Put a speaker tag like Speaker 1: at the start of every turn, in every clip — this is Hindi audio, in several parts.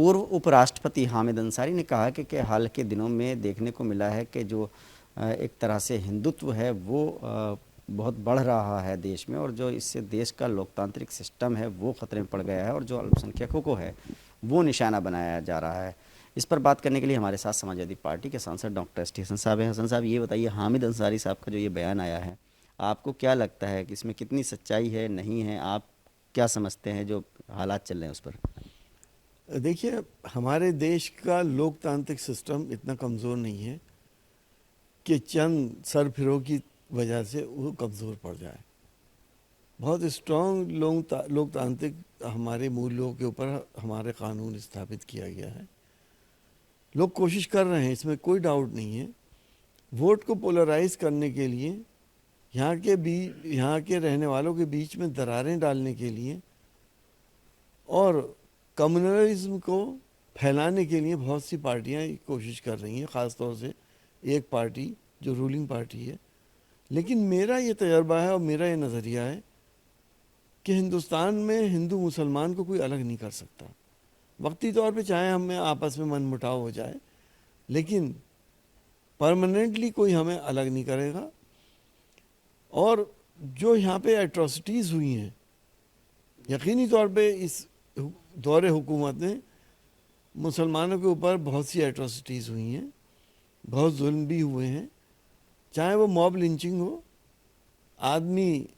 Speaker 1: पूर्व उपराष्ट्रपति हामिद अंसारी ने कहा कि हाल के दिनों में देखने को मिला है कि जो एक तरह से हिंदुत्व है वो बहुत बढ़ रहा है देश में, और जो इससे देश का लोकतांत्रिक सिस्टम है वो खतरे में पड़ गया है, और जो अल्पसंख्यकों को है वो निशाना बनाया जा रहा है। इस पर बात करने के लिए हमारे साथ समाजवादी पार्टी के सांसद डॉक्टर एस टी हसन साहब हैं। हसन साहब, ये बताइए, हामिद अंसारी साहब का जो ये बयान आया है, आपको क्या लगता है कि इसमें कितनी सच्चाई है, नहीं है? आप क्या समझते हैं जो हालात चल रहे हैं उस पर?
Speaker 2: देखिए, हमारे देश का लोकतांत्रिक सिस्टम इतना कमज़ोर नहीं है कि चंद सरफिरों की वजह से वो कमज़ोर पड़ जाए। बहुत स्ट्रॉन्ग लोकतांत्रिक हमारे मूल्यों के ऊपर हमारे कानून स्थापित किया गया है। लोग कोशिश कर रहे हैं, इसमें कोई डाउट नहीं है। वोट को पोलराइज करने के लिए, यहाँ के रहने वालों के बीच में दरारें डालने के लिए और कम्युनलिज्म को फैलाने के लिए बहुत सी पार्टियां कोशिश कर रही हैं, ख़ास तौर से एक पार्टी जो रूलिंग पार्टी है। लेकिन मेरा ये तजर्बा है और मेरा ये नज़रिया है कि हिंदुस्तान में हिंदू मुसलमान को कोई अलग नहीं कर सकता। वक्ती तौर पे चाहे हमें आपस में मनमुटाव हो जाए, लेकिन परमानेंटली कोई हमें अलग नहीं करेगा। और जो यहाँ पे एट्रोसिटीज़ हुई हैं, यकीनी तौर पे इस दौरे हुकूमत में मुसलमानों के ऊपर बहुत सी एट्रोसिटीज़ हुई हैं, बहुत जुल्म भी हुए हैं। चाहे वो मॉब लिंचिंग हो, आदमी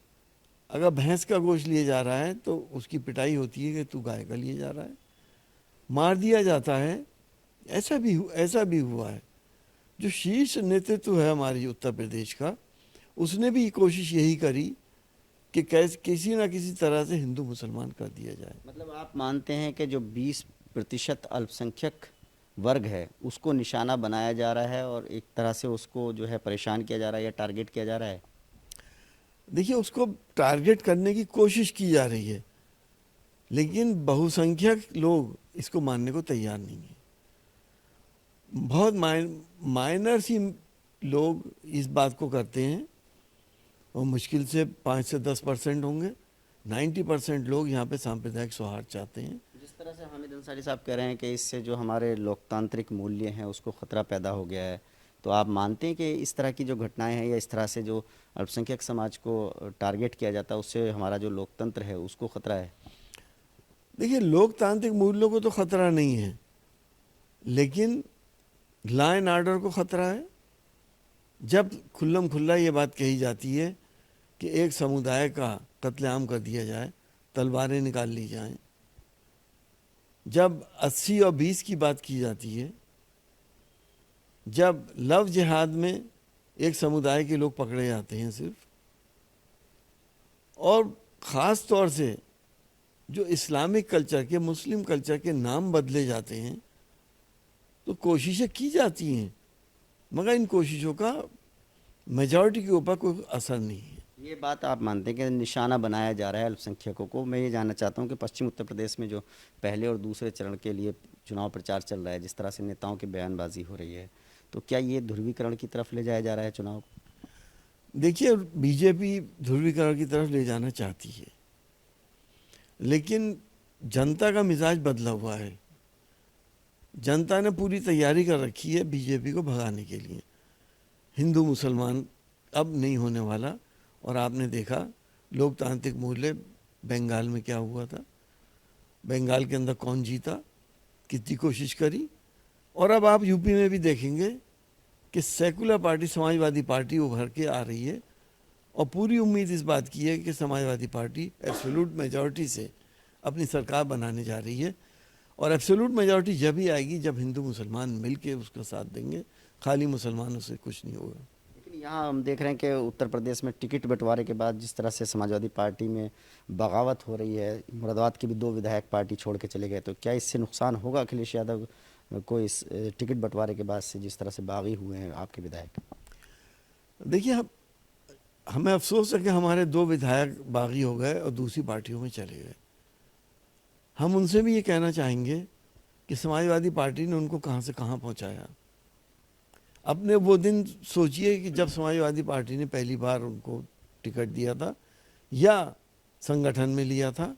Speaker 2: अगर भैंस का गोश्त लिए जा रहा है तो उसकी पिटाई होती है कि तू गाय का लिए जा रहा है, मार दिया जाता है। ऐसा भी हुआ है। जो शीर्ष नेतृत्व है हमारी उत्तर प्रदेश का, उसने भी कोशिश यही करी कि कैसे किसी ना किसी तरह से हिंदू मुसलमान कर दिया जाए।
Speaker 1: मतलब आप मानते हैं कि जो 20% अल्पसंख्यक वर्ग है उसको निशाना बनाया जा रहा है, और एक तरह से उसको जो है परेशान किया जा रहा है या टारगेट किया जा रहा है?
Speaker 2: देखिए, उसको टारगेट करने की कोशिश की जा रही है, लेकिन बहुसंख्यक लोग इसको मानने को तैयार नहीं है। बहुत माइनर सी लोग इस बात को करते हैं, और मुश्किल से 5 से 10% होंगे। 90% लोग यहाँ पे सांप्रदायिक सौहार्द चाहते हैं।
Speaker 1: जिस तरह से हामिद अंसारी साहब कह रहे हैं कि इससे जो हमारे लोकतांत्रिक मूल्य हैं उसको खतरा पैदा हो गया है, तो आप मानते हैं कि इस तरह की जो घटनाएं हैं या इस तरह से जो अल्पसंख्यक समाज को टारगेट किया जाता है उससे हमारा जो लोकतंत्र है उसको खतरा है?
Speaker 2: देखिए, लोकतांत्रिक मूल्यों को तो खतरा नहीं है, लेकिन लॉ एंड ऑर्डर को खतरा है। जब खुल्लम खुल्ला ये बात कही जाती है कि एक समुदाय का कत्लेआम कर दिया जाए, तलवारें निकाल ली जाएं, जब 80 और 20 की बात की जाती है, जब लव जिहाद में एक समुदाय के लोग पकड़े जाते हैं सिर्फ, और ख़ास तौर से जो इस्लामिक कल्चर के, मुस्लिम कल्चर के नाम बदले जाते हैं, तो कोशिशें की जाती हैं, मगर इन कोशिशों का मेजॉरिटी के ऊपर कोई असर नहीं है।
Speaker 1: ये बात आप मानते हैं कि निशाना बनाया जा रहा है अल्पसंख्यकों को? मैं ये जानना चाहता हूँ कि पश्चिम उत्तर प्रदेश में जो पहले और दूसरे चरण के लिए चुनाव प्रचार चल रहा है, जिस तरह से नेताओं की बयानबाजी हो रही है, तो क्या ये ध्रुवीकरण की तरफ ले जाया जा रहा है चुनाव को?
Speaker 2: देखिए, बीजेपी ध्रुवीकरण की तरफ ले जाना चाहती है, लेकिन जनता का मिजाज बदला हुआ है। जनता ने पूरी तैयारी कर रखी है बीजेपी को भगाने के लिए। हिंदू मुसलमान अब नहीं होने वाला। और आपने देखा लोकतांत्रिक मूल्य बंगाल में क्या हुआ था, बंगाल के अंदर कौन जीता, कितनी कोशिश करी। और अब आप यूपी में भी देखेंगे कि सेकुलर पार्टी समाजवादी पार्टी उभर के आ रही है, और पूरी उम्मीद इस बात की है कि समाजवादी पार्टी एब्सोल्यूट मेजॉरिटी से अपनी सरकार बनाने जा रही है। और एब्सोल्यूट मेजॉरिटी जब ही आएगी जब हिंदू मुसलमान मिल के उसका साथ देंगे, खाली मुसलमानों से कुछ नहीं होगा।
Speaker 1: लेकिन यहाँ हम देख रहे हैं कि उत्तर प्रदेश में टिकट बंटवारे के बाद जिस तरह से समाजवादी पार्टी में बगावत हो रही है, मुरादाबाद के भी 2 विधायक पार्टी छोड़ के चले गए, तो क्या इससे नुकसान होगा अखिलेश यादव को इस टिकट बंटवारे के बाद से, जिस तरह से बागी हुए हैं आपके विधायक?
Speaker 2: देखिए, हमें अफसोस है कि हमारे 2 विधायक बागी हो गए और दूसरी पार्टियों में चले गए। हम उनसे भी ये कहना चाहेंगे कि समाजवादी पार्टी ने उनको कहाँ से कहाँ पहुँचाया। अपने वो दिन सोचिए कि जब समाजवादी पार्टी ने पहली बार उनको टिकट दिया था या संगठन में लिया था,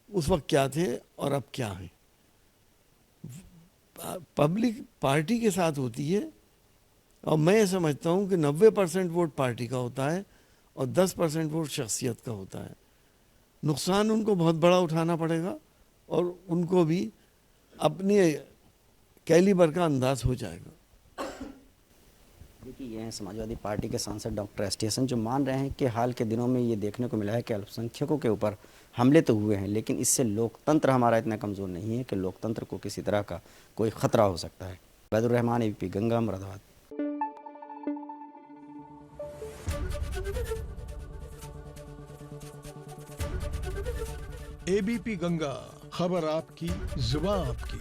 Speaker 2: उस वक्त क्या थे और अब क्या हैं। पब्लिक पार्टी के साथ होती है, और मैं ये समझता हूँ कि 90% वोट पार्टी का होता है और 10% वोट शख्सियत का होता है। नुकसान उनको बहुत बड़ा उठाना पड़ेगा और उनको भी अपने कैलिबर का अंदाज हो जाएगा।
Speaker 1: देखिए, ये हैं समाजवादी पार्टी के सांसद डॉक्टर एस टी हसन, जो मान रहे हैं कि हाल के दिनों में ये देखने को मिला है कि अल्पसंख्यकों के ऊपर हमले तो हुए हैं, लेकिन इससे लोकतंत्र हमारा इतना कमज़ोर नहीं है कि लोकतंत्र को किसी तरह का कोई ख़तरा हो सकता है। बैदुर रहमान, ABP गंगा, मुरादाबाद।
Speaker 3: ABP गंगा, खबर आपकी, जुबान आपकी।